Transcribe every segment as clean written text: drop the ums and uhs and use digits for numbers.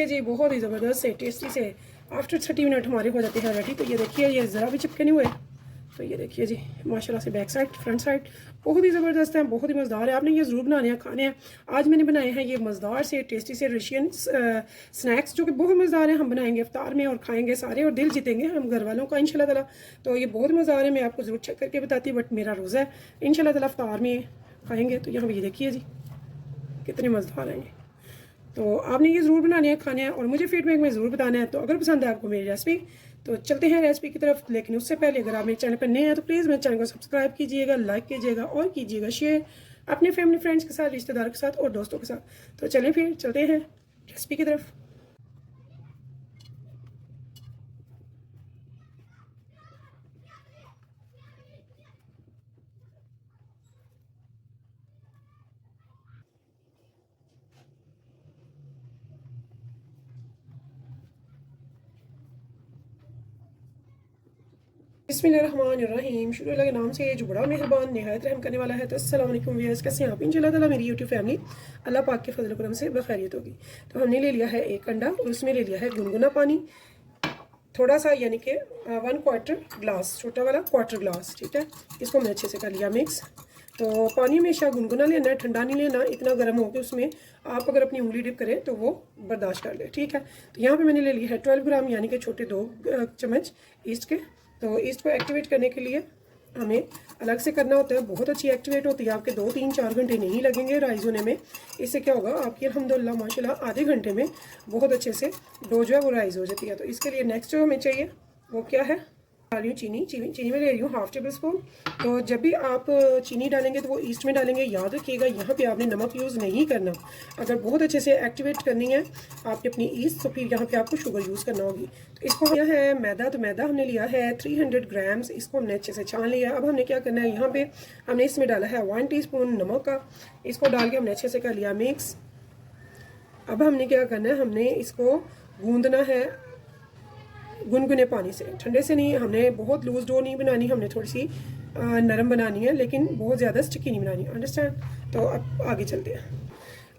जी, बहुत ही ज़बरदस्त से टेस्टी से आफ्टर 30 मिनट हमारे हो जाते हैं रेडी। तो ये देखिए, ये ज़रा भी चिपके नहीं हुए। तो ये देखिए जी, माशाल्लाह से बैक साइड फ्रंट साइड बहुत ही ज़बरदस्त है, बहुत ही मज़ेदार है। आपने ये ज़रूर बनाने हैं, खाने हैं। आज मैंने बनाए हैं ये मज़ेदार से टेस्टी से रशियन स्नैक्स, जो कि बहुत मज़ेदार हैं। हम बनाएंगे इफ्तार में और खाएंगे सारे और दिल जीतेंगे हम घर वालों का इंशाल्लाह ताला। तो ये बहुत मज़ेदार है, मैं आपको ज़रूर चेक करके बताती, बट मेरा रोज़ा है, इंशाल्लाह ताला इफ्तार में खाएंगे। तो यहाँ पर ये देखिए जी, कितने मज़ेदार हैं। तो आपने ये ज़रूर बनाने हैं, खाने हैं और मुझे फीडबैक में ज़रूर बताना है। तो अगर पसंद है आपको मेरी रेसिपी तो चलते हैं रेसिपी की तरफ। लेकिन उससे पहले अगर आप मेरे चैनल पर नए हैं तो प्लीज़ मेरे चैनल को सब्सक्राइब कीजिएगा, लाइक कीजिएगा और कीजिएगा शेयर अपने फैमिली फ्रेंड्स के साथ, रिश्तेदारों के साथ और दोस्तों के साथ। तो चलें फिर चलते हैं रेसिपी की तरफ। बिस्मिल्लाहिर्रहमानिर्रहीम। शुरू लगे नाम से जो बड़ा मेहरबान निहायत रहम करने वाला है। तो अस्सलाम वालेकुम व्यूअर्स, कैसे हैं आप? इंशाल्लाह ताला मेरी यूट्यूब फैमिली अल्लाह पाक के फजल करम से बखैरियत होगी। तो हमने ले लिया है एक अंडा और उसमें ले लिया है गुनगुना पानी थोड़ा सा, यानी कि 1/4 ग्लास, छोटा वाला क्वार्टर ग्लास, ठीक है। इसको हमने अच्छे से कर लिया मिक्स। तो पानी हमेशा गुनगुना लेना है, ठंडा नहीं लेना। इतना गर्म हो कि उसमें आप अगर अपनी उंगली डिप करें तो वो बर्दाश्त कर ले, ठीक है। तो यहाँ पे मैंने ले लिया है 12 ग्राम, यानी कि छोटे 2 चम्मच ईस्ट के। तो ईस्ट को एक्टिवेट करने के लिए हमें अलग से करना होता है, बहुत अच्छी एक्टिवेट होती है। आपके 2, 3, 4 घंटे नहीं लगेंगे राइस होने में। इससे क्या होगा, आपकी अल्हम्दुलिल्लाह माशाल्लाह आधे घंटे में बहुत अच्छे से डो जो है वो राइस हो जाती है। तो इसके लिए नेक्स्ट जो हमें चाहिए वो क्या है, डाल रही हूँ चीनी में ले रही हूँ 1/2 टेबल स्पून। तो जब भी आप चीनी डालेंगे तो वो ईस्ट में डालेंगे। याद रखिएगा, यहाँ पे आपने नमक यूज़ नहीं करना। अगर बहुत अच्छे से एक्टिवेट करनी है आपने अपनी ईस्ट, तो फिर यहाँ पे आपको शुगर यूज़ करना होगी। तो इसको यह है मैदा। तो मैदा हमने लिया है 300 ग्राम्स। इसको हमने अच्छे से छान लिया। अब हमने क्या करना है, यहाँ पे हमने इसमें डाला है 1 टीस्पून नमक का। इसको डाल के हमने अच्छे से कर लिया मिक्स। अब हमने क्या करना है, हमने इसको गूंदना है गुनगुने पानी से, ठंडे से नहीं। हमने बहुत लूज डो नहीं बनानी, हमने थोड़ी सी नरम बनानी है, लेकिन बहुत ज़्यादा स्टिकी नहीं बनानी, अंडरस्टैंड। तो अब आगे चलते हैं।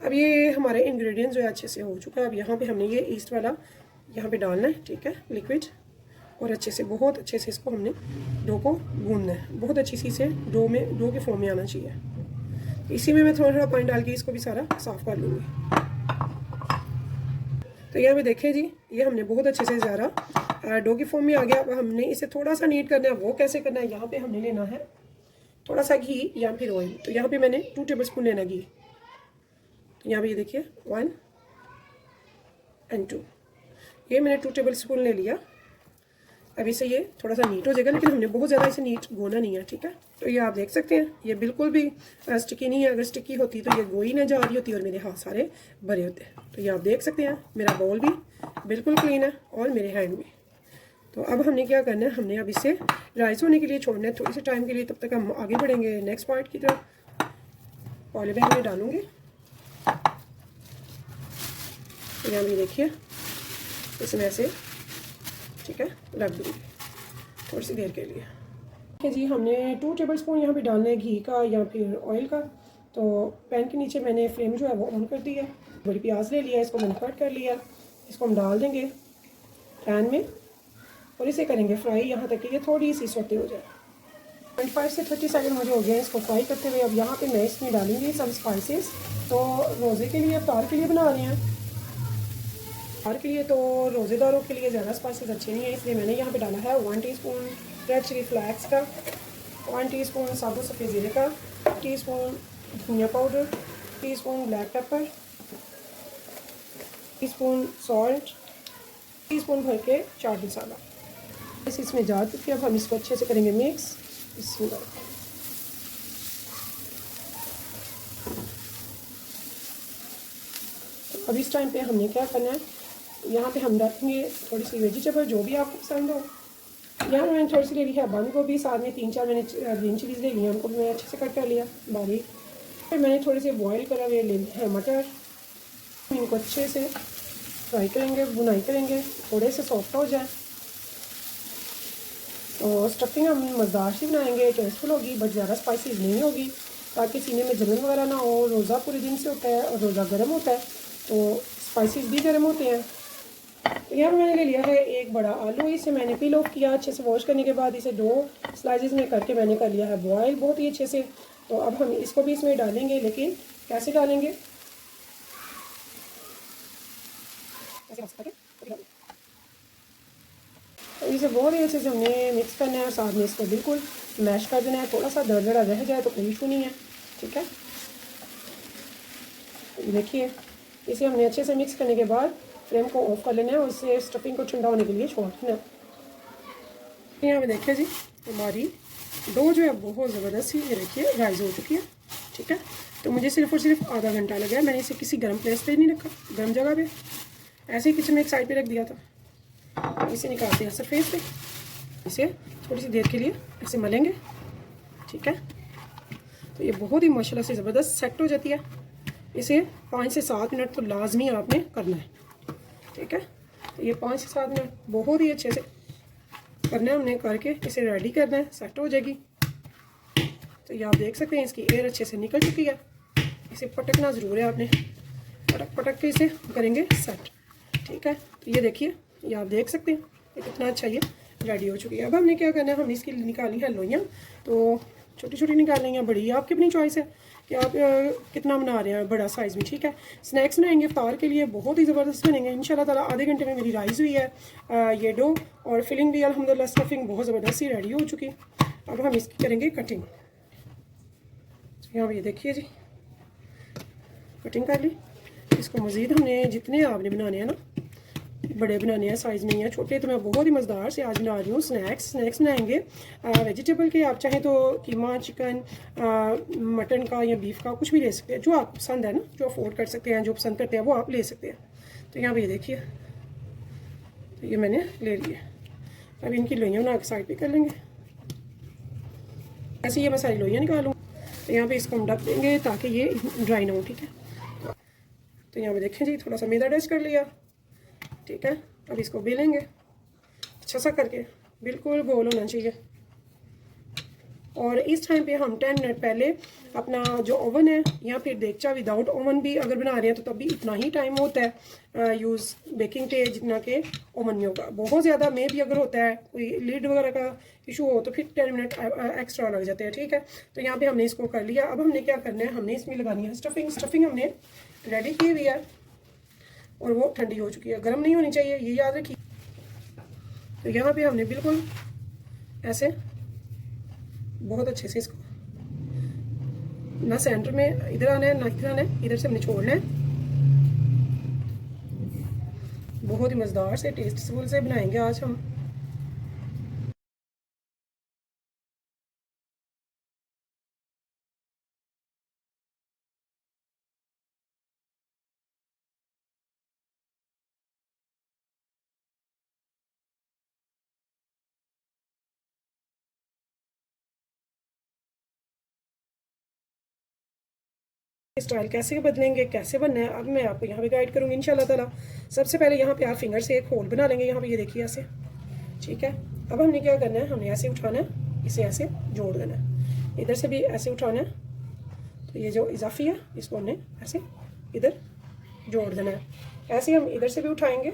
अब ये हमारे इंग्रेडिएंट्स जो है अच्छे से हो चुका है। अब यहाँ पे हमने ये ईस्ट वाला यहाँ पे डालना है, ठीक है, लिक्विड। और अच्छे से, बहुत अच्छे से इसको हमने डो को गूंदना है। बहुत अच्छी सी से डो के फॉर्म में आना चाहिए। इसी में मैं थोड़ा थोड़ा पानी डाल के इसको भी सारा साफ़ कर लूँगी। तो यहाँ पे देखें जी, ये हमने बहुत अच्छे से ज़रा डो की फॉर्म में आ गया। अब हमने इसे थोड़ा सा नीट करना है। वो कैसे करना है, यहाँ पे हमने लेना है थोड़ा सा घी या फिर ऑयल। तो यहाँ पे मैंने 2 टेबल स्पून लेना घी। तो यहाँ पे ये देखिए 1 और 2, ये मैंने 2 टेबल स्पून ले लिया। अब इसे ये थोड़ा सा नीट हो जाएगा, लेकिन हमने बहुत ज़्यादा इसे नीट गोना नहीं है, ठीक है। तो ये आप देख सकते हैं, ये बिल्कुल भी स्टिकी नहीं है। अगर स्टिकी होती तो ये गोई ना जा रही होती और मेरे हाथ सारे भरे होते। तो ये आप देख सकते हैं, मेरा बाउल भी बिल्कुल क्लीन है और मेरे हैंड भी। तो अब हमने क्या करना है, हमने अब इसे राइस होने के लिए छोड़ना है थोड़ी सी टाइम के लिए। तब तक हम आगे बढ़ेंगे नेक्स्ट पार्ट की तरफ। पॉलीबैग में डालूँगी। तो यहाँ भी देखिए, इसमें ऐसे, ठीक है, रख दूँगी थोड़ी सी देर के लिए। ठीक है जी, हमने 2 टेबल स्पून यहाँ पे डालना है घी का या फिर ऑयल का। तो पैन के नीचे मैंने फ्लेम जो है वो ऑन कर दी है। बड़ी प्याज ले लिया, इसको मैंने कट कर लिया। इसको हम डाल देंगे पैन में और इसे करेंगे फ्राई यहाँ तक कि ये थोड़ी सी सौते हो जाए। 25 से 30 सेकंड मुझे हो गया इसको फ्राई करते हुए। अब यहाँ पे मैं इसमें डालूँगी सब स्पाइसेस। तो रोज़े के लिए, इफ्तार के लिए बना रहे हैं, इफ्तार के लिए। तो रोज़ेदारों के लिए ज़्यादा स्पाइसेस अच्छे नहीं है, इसलिए मैंने यहाँ पे डाला है 1 टीस्पून रेड चिली फ्लैक्स का, 1 टीस्पून साबुत सफ़ेद ज़ीरे का, टीस्पून धनिया powder, teaspoon black pepper, teaspoon salt, teaspoon भर के चाट मसाला। इसमें जा चुकी है। अब हम इसको अच्छे से करेंगे मिक्स। इसमें अब इस टाइम पे हमने क्या करना है, यहाँ पे हम डालेंगे थोड़ी सी वेजिटेबल जो भी आपको पसंद हो। यहाँ मैंने थोड़ी सी ले ली है बंद गोभी, साथ में 3-4 मैंने ग्रीन चिलीज़ ले ली हैं, उनको भी मैंने अच्छे से कट कर लिया बारीक। फिर मैंने थोड़े से बॉयल करा हुए ले लिए हैं मटर। इनको अच्छे से फ्राई करेंगे, बुनाई करेंगे, थोड़े से सॉफ्ट हो जाए। तो स्टफिंग हम मज़ेदार सी बनाएंगे, टेस्टफुल होगी, बट ज़्यादा स्पाइसीज नहीं होगी, ताकि सीने में जलन वगैरह ना हो। रोज़ा पूरे दिन से होता है और रोज़ा गर्म होता है, तो स्पाइसेस भी गर्म होते हैं। तो यहाँ पर मैंने ले लिया है एक बड़ा आलू, इसे मैंने पील ऑफ किया, अच्छे से वॉश करने के बाद इसे 2 स्लाइसेस में करके मैंने कर लिया है बॉयल बहुत ही अच्छे से। तो अब हम इसको भी इसमें डालेंगे, लेकिन कैसे डालेंगे, तो इसे बहुत ही अच्छे से हमने मिक्स करना है और साथ में इसको बिल्कुल मैश कर देना है। थोड़ा सा दरदरा रह जाए तो कोई इशू नहीं है, ठीक है। देखिए इसे हमने अच्छे से मिक्स करने के बाद फ्लेम को ऑफ कर लेना है और इसे स्टफिंग को ठंडा होने के लिए छोड़ देना है। यहाँ पे देखिए जी हमारी डो जो है बहुत ज़बरदस्त ही ये देखिए राइज हो चुकी है, ठीक है। तो मुझे सिर्फ और सिर्फ आधा घंटा लगा है। मैंने इसे किसी गर्म प्लेस पे नहीं रखा, गर्म जगह पे ऐसे ही किचन में एक साइड पे रख दिया था। इसे निकालते हैं सरफेस पे, इसे थोड़ी सी देर के लिए ऐसे मलेंगे, ठीक है। तो ये बहुत ही माशाल्लाह से ज़बरदस्त सेट हो जाती है। इसे 5 से 7 मिनट तो लाजमी आपने करना है, ठीक है। तो ये 5 से 7 मिनट बहुत ही अच्छे से करना है हमने, करके इसे रेडी करना है, सेट हो जाएगी। तो ये आप देख सकते हैं इसकी एयर अच्छे से निकल चुकी है। इसे पटकना ज़रूर है आपने, पटक पटक के इसे करेंगे सेट, ठीक है। तो ये देखिए ये आप देख सकते हैं ये कितना अच्छा ये रेडी हो चुकी है। अब हमने क्या करना है, हमने इसकी निकाली है लोइयाँ। तो छोटी छोटी निकाल लेंगे, बड़ी आपकी अपनी चॉइस है कि आप कितना बना रहे हैं, बड़ा साइज़ में, ठीक है। स्नैक्स बनाएंगे इफ्तार के लिए, बहुत ही ज़बरदस्त बनेंगे इंशाल्लाह ताला। आधे घंटे में मेरी राइस हुई है ये डो, और फिलिंग भी अल्हम्दुलिल्लाह स्टफिंग बहुत ज़बरदस्त ही रेडी हो चुकी। अब हम इसकी करेंगे कटिंग। यहाँ पर ये देखिए जी कटिंग कर ली। इसको मज़ीद हमने जितने आपने बनाने हैं ना, बड़े बनाने हैं, साइज़ नहीं है छोटे। तो मैं बहुत ही मज़ेदार से आज बना रही हूँ स्नैक्स बनाएंगे वेजिटेबल के। आप चाहें तो कीमा, चिकन, मटन का या बीफ का कुछ भी ले सकते हैं, जो आप पसंद है ना, जो अफोर्ड कर सकते हैं, जो पसंद करते हैं वो आप ले सकते हैं। तो यहाँ पे ये देखिए तो ये मैंने ले लिया। अब इनकी लोइयाँ बना के साइड पे कर लेंगे। ऐसे ये मैं सारी लोइयाँ निकालूँ। तो यहाँ पे इसको हम ढक देंगे ताकि ये ड्राई ना हो, ठीक है। तो यहाँ पे देखें जी थोड़ा सा मैदा डस्ट कर लिया, ठीक है। अब इसको बेलेंगे अच्छा सा करके, बिल्कुल गोल होना चाहिए। और इस टाइम पे हम 10 मिनट पहले अपना जो ओवन है या फिर देगचा विदाउट ओवन भी अगर बना रहे हैं तो तब भी इतना ही टाइम होता है यूज़ बेकिंग पे जितना के ओवन में होगा। बहुत ज़्यादा में भी अगर होता है कोई लीड वगैरह का इशू हो तो फिर 10 मिनट एक्स्ट्रा लग जाते हैं, ठीक है। तो यहाँ पे हमने इसको कर लिया। अब हमने क्या करना है, हमने इसमें लगानी है स्टफिंग हमने रेडी की हुई है और वो ठंडी हो चुकी है, गर्म नहीं होनी चाहिए, ये याद रखिए। तो यहाँ पे हमने बिल्कुल ऐसे बहुत अच्छे से इसको ना सेंटर में इधर आना है ना इधर आना है, इधर से हमने छोड़ना है। बहुत ही मज़ेदार से टेस्टफुल से बनाएंगे आज हम। स्टाइल कैसे बदलेंगे, कैसे बनना है, अब मैं आपको यहाँ पे गाइड करूँगी इंशाल्लाह ताला। सबसे पहले यहाँ पे आप फिंगर से एक होल बना लेंगे, यहाँ पे ये देखिए ऐसे, ठीक है। अब हमने क्या करना है, हमने ऐसे उठाना है, इसे ऐसे जोड़ देना है, इधर से भी ऐसे उठाना है। तो ये जो इजाफी है इसको हमने ऐसे इधर जोड़ देना है। ऐसे हम इधर से भी उठाएंगे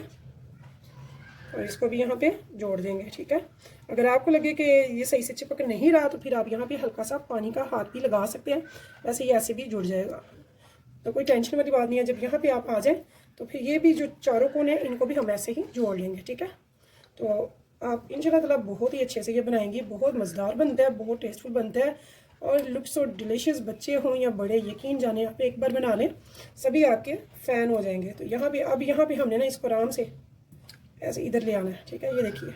और इसको भी यहाँ पे जोड़ देंगे, ठीक है। अगर आपको लगे कि ये सही से चिपक नहीं रहा तो फिर आप यहाँ पे हल्का सा पानी का हाथ भी लगा सकते हैं, वैसे ये ऐसे भी जुड़ जाएगा। तो कोई टेंशन वाली बात नहीं है। जब यहाँ पे आप आ जाए तो फिर ये भी जो चारों कोने हैं इनको भी हम ऐसे ही जोड़ लेंगे, ठीक है। तो आप इंशाल्लाह ताला बहुत ही अच्छे से ये बनाएंगे, बहुत मज़ेदार बनता है, बहुत टेस्टफुल बनता है और लुक्स और डिलीशियस। बच्चे हों या बड़े, यकीन जाने आप एक बार बना लें सभी आपके फ़ैन हो जाएंगे। तो यहाँ पे अब यहाँ पे हमने ना इसको आराम से ऐसे इधर ले आना है, ठीक है। ये देखिए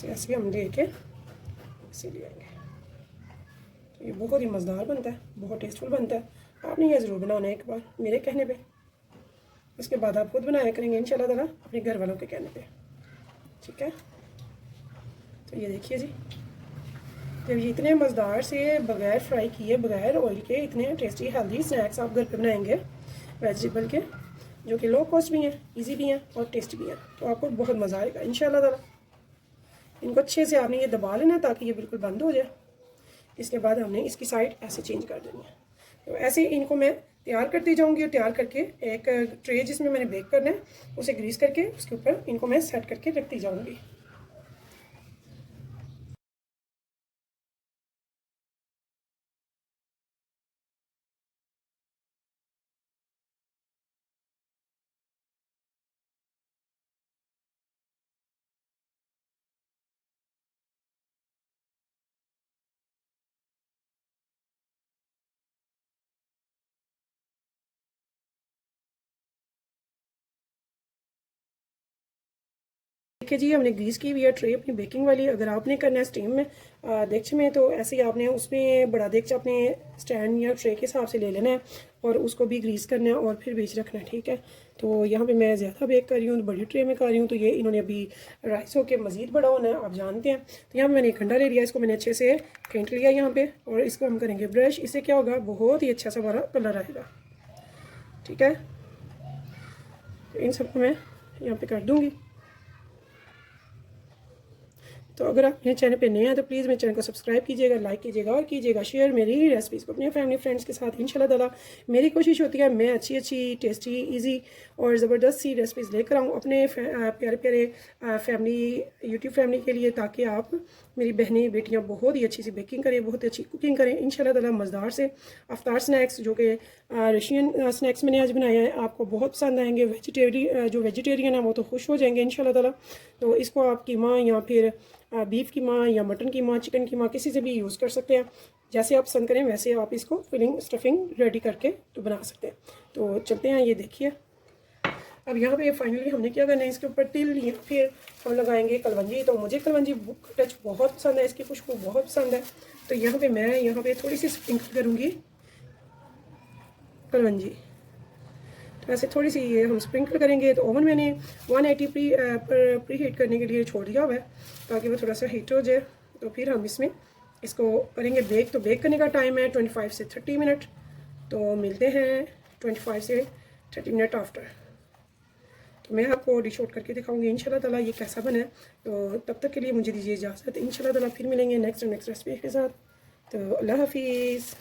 ऐसे हम लेके इसे ले आएंगे। तो ये बहुत ही मज़ेदार बनता है, बहुत टेस्टफुल बनता है। आपने ये ज़रूर बनाना है एक बार मेरे कहने पे, उसके बाद आप खुद बनाया करेंगे इंशाल्लाह ताला अपने घर वालों के कहने पे, ठीक है। तो ये देखिए जी जब ये इतने मज़ेदार से बगैर फ्राई किए, बगैर ऑयल के इतने टेस्टी हेल्दी स्नैक्स आप घर पे बनाएंगे वेजिटेबल के, जो कि लो कॉस्ट भी हैं, इजी भी हैं और टेस्टी भी हैं, तो आपको बहुत मज़ा आएगा इंशाल्लाह ताला। इनको अच्छे से आपने ये दबा लेना ताकि ये बिल्कुल बंद हो जाए। इसके बाद हमने इसकी साइड ऐसे चेंज कर देनी है। तो ऐसे इनको मैं तैयार करती जाऊंगी और तैयार करके एक ट्रे जिसमें मैंने बेक करना है उसे ग्रीस करके उसके ऊपर इनको मैं सेट करके रखती जाऊंगी। देखिए जी, हमने ग्रीस की हुई है ट्रे अपनी बेकिंग वाली। अगर आपने करना है स्टीम में देगचे में, तो ऐसे ही आपने उसमें बड़ा देगचा अपने स्टैंड या ट्रे के हिसाब से ले लेना है और उसको भी ग्रीस करना है और फिर बीच रखना है, ठीक है। तो यहाँ पे मैं ज़्यादा बेक कर रही हूँ, तो बड़ी ट्रे में कर रही हूँ, तो ये इन्होंने अभी राइस होकर मज़ीद बड़ा होना है, आप जानते हैं। तो यहाँ पर मैंने एक अंडा ले लिया, इसको मैंने अच्छे से फेंट लिया यहाँ पर, और इसको हम करेंगे ब्रश। इससे क्या होगा, बहुत ही अच्छा सा हमारा कलर आएगा, ठीक है। इन सबको मैं यहाँ पर कर दूँगी। तो अगर आप मेरे चैनल पे नए हैं तो प्लीज़ मेरे चैनल को सब्सक्राइब कीजिएगा, लाइक कीजिएगा और कीजिएगा शेयर मेरी रेसिपीज़ को अपने फैमिली फ्रेंड्स के साथ। इंशाल्लाह ताला मेरी कोशिश होती है मैं अच्छी अच्छी टेस्टी इजी और ज़बरदस्त सी रेसिपीज़ लेकर आऊँ अपने प्यारे प्यारे फैमिली यूट्यूब फैमिली के लिए, ताकि आप मेरी बहनें बेटियाँ बहुत ही अच्छी सी बेकिंग करें, बहुत ही अच्छी कुकिंग करें इंशाल्लाह ताला। मज़ेदार से अफ्तार स्नैक्स जो कि रशियन स्नैक्स मैंने आज बनाया है आपको बहुत पसंद आएंगे। जो वेजिटेरियन है वो तो खुश हो जाएंगे इंशाल्लाह ताला। तो इसको आप कीमा या फिर बीफ कीमा या मटन कीमा, चिकन कीमा, किसी से भी यूज़ कर सकते हैं। जैसे आप पसंद करें वैसे आप इसको फिलिंग स्टफिंग रेडी करके तो बना सकते हैं। तो चलते हैं, ये देखिए। अब यहाँ पे फाइनली हमने क्या करना है, इसके ऊपर तिल या फिर हम लगाएंगे कलवंजी। तो मुझे कलवंजी टच बहुत पसंद है, इसकी खुशबू बहुत पसंद है। तो यहाँ पे मैं यहाँ पे थोड़ी सी स्प्रिंकल करूँगी कलवंजी। तो ऐसे थोड़ी सी ये हम स्प्रिंकल करेंगे। तो ओवन मैंने 180 प्री हीट करने के लिए छोड़ दिया हुआ है ताकि वो थोड़ा सा हीट हो जाए। तो फिर हम इसमें इसको करेंगे बेक। तो बेक करने का टाइम है 25 से 30 मिनट। तो मिलते हैं 25 से 30 मिनट आफ्टर। तो मैं आपको डिश आउट करके दिखाऊंगी इंशाल्लाह ताला ये कैसा बना है। तो तब तक के लिए मुझे दीजिए इजाज़त। इंशाल्लाह ताला फिर मिलेंगे नेक्स्ट रेसिपी के साथ। तो अल्लाह हाफिज़।